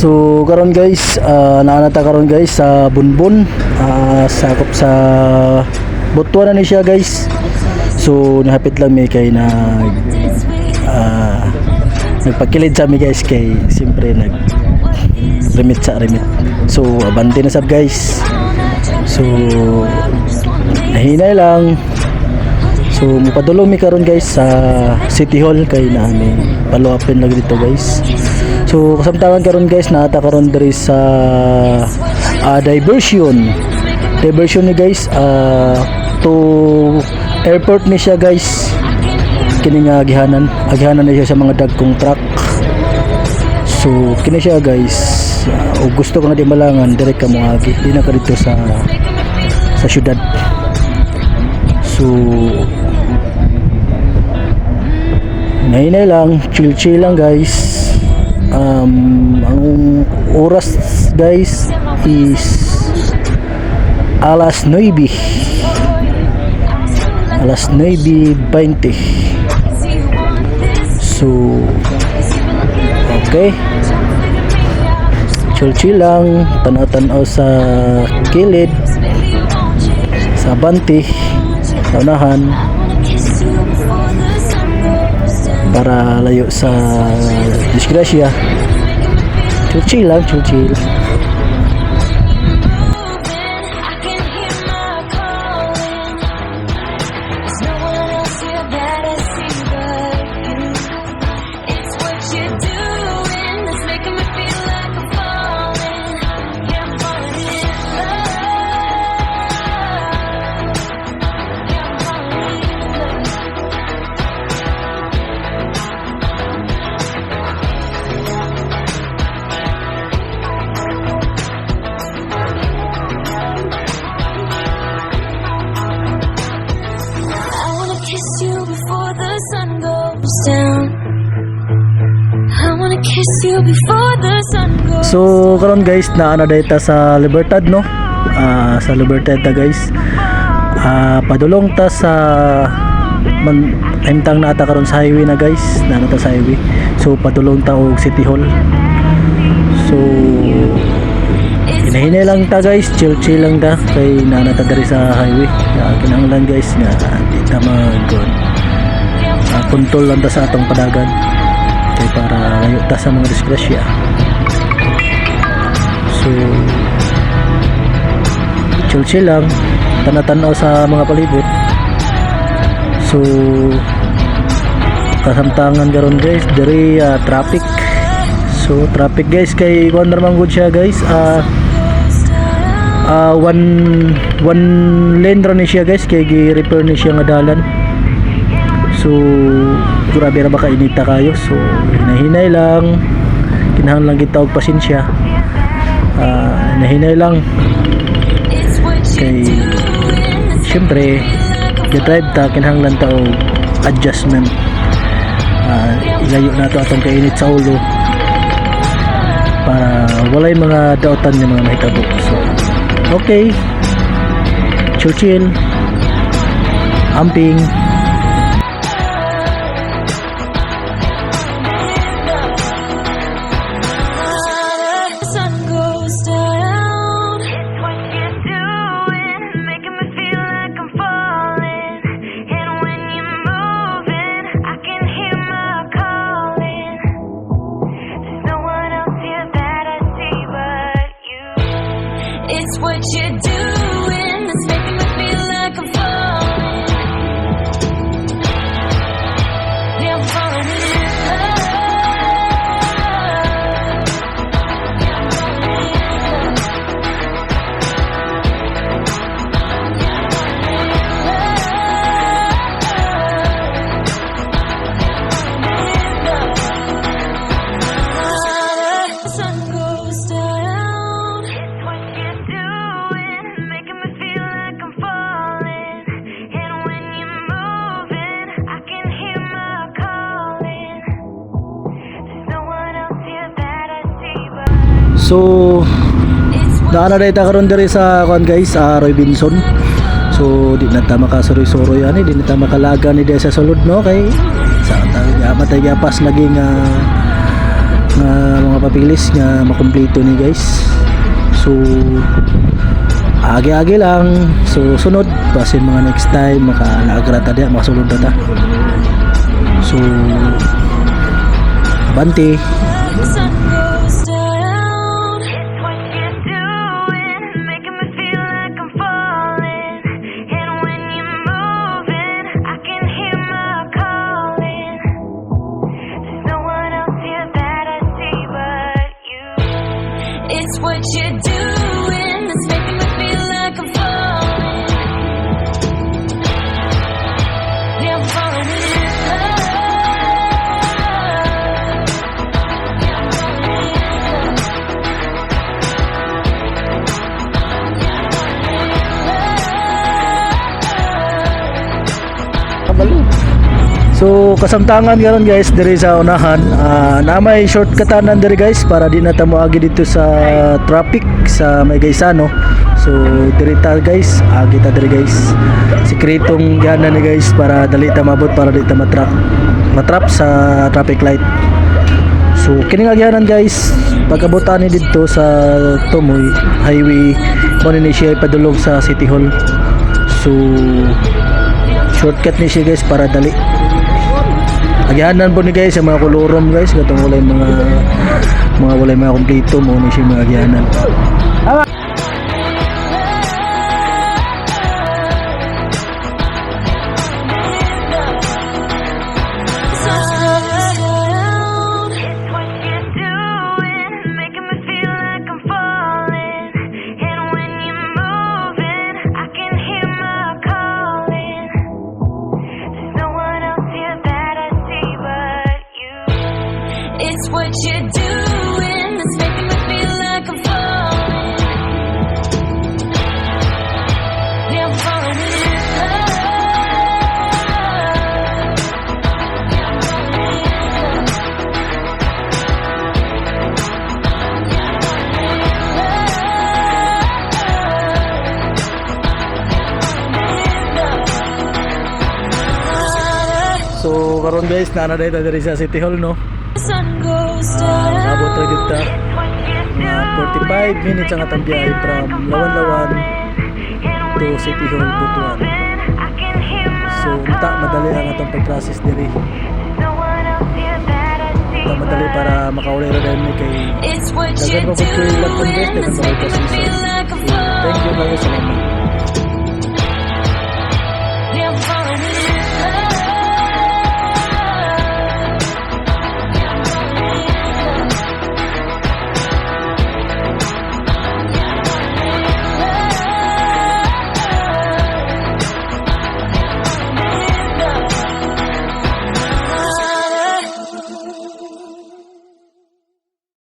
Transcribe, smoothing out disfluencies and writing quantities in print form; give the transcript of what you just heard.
So karon guys, naanata karon guys sa Bunbun, sakop sa Butuan na ni siya guys. So nahapit lang mi kay nagpakilid sa mi guys kay siyempre remit. So abante na sab guys. So nahinay lang. So mupadulong mi karon guys sa City Hall kay naami paluapin lang dito guys. So kasamtangan karon guys naata karon diri sa diversion ni guys to airport ni siya guys. Kini nga agihanan na siya sa mga dagkong truck. So kini siya guys, o gusto ko nga di malangan direct ka mo agi di na ka dito sa syudad. So nahinay lang, chill lang guys. Ang oras guys is alas 9:20. So okay, chill lang, tanaw-tanaw sa kilid, sa abante, sa unahan para layo sa disgrasya. Chill lang. So karon guys naana dayta sa Libertad no. Sa Libertad ta guys. Padulong ta sa himtang naata karon sa highway na guys. Naana ta sa highway. So padulong ta og City Hall. So hinahinay lang ta guys, chill lang ta kay naana ta diri sa highway. Kinahanglan guys nga di ta puntol lang ta sa atong padagan kay para layo ta sa mga disgrasya. So chill lang, tanatanaw sa mga palibot. So kasamtangan karon guys diri traffic. So traffic guys kay kuan man gud siya guys. One lane ra ni siya guys kay gi-repair ni siya nga dalan. So grabe ra baka inita kayo. So hinahinay lang, kinahanglan kita og pasensya. Hinahinay lang kay syempre gi-drive ta, kinahanglan ta og adjustment. Ilayo na to atong kainit sa ulo para walay mga daotan ng mga mahitabo. So okay, chill amping. It's what you're doing that's making me feel like I'm falling. Yeah, I'm falling in love. The sun goes down. It's what you're doing, making me feel like I'm falling. And when you're moving, I can hear my calling. There's no one else here that I see but So naana dayta karon diri sa kuan guys, Roy Binson. So di na ta makasuroy-suroy ani, di na ta makalaga ni sa sulod no kay sa matay gapas lagi nga mga kapilis nga makumpleto ni guys. So agi-agi lang. So sunod pasin mga next time makalagra ta diha makasulod ta. So abante. The sun goes down. It's what you're doing, making me feel like I'm falling. And when you're moving, I can hear my calling. There's no one else here that I see but you. It's what you're doing that's making me feel like I'm falling. Yeah, I'm falling in love. So kasamtangan garon guys diri sa unahan na may shortcutan diri guys para di na ta moagi dito sa traffic sa may Gaisano. So diri ta guys, agi ta diri guys. Sikretong gihanan ni guys para dali ta mabot para di ta matrap sa traffic light. So kini nga gihanan guys, pagkabutan ni dito sa Tumoy Highway mo ni siya ipadulog sa City Hall. So shortcut ni siya guys para dali. Agyahanan po ni guys yung mga kolorom guys, gatong walay mga kompleto mo ni siya mga agyahanan. It's what you're doing that's making me feel like I'm falling. Yeah, I'm falling in love. So karon guys, naana diri sa City Hall no. The sun goes down. Abot ra gyud ta. 45 minutes ang atang biyahe from Lawan-Lawan to City Hall, Butuan. So unta madali ang atong pag-process diri. Unta madali para makauli ra dahil ni kay It's what dagan you're pa pud kay doing lapon guys, dagan that's pa kay making me process. feel like I'm So, thank you falling. kayo, salamat.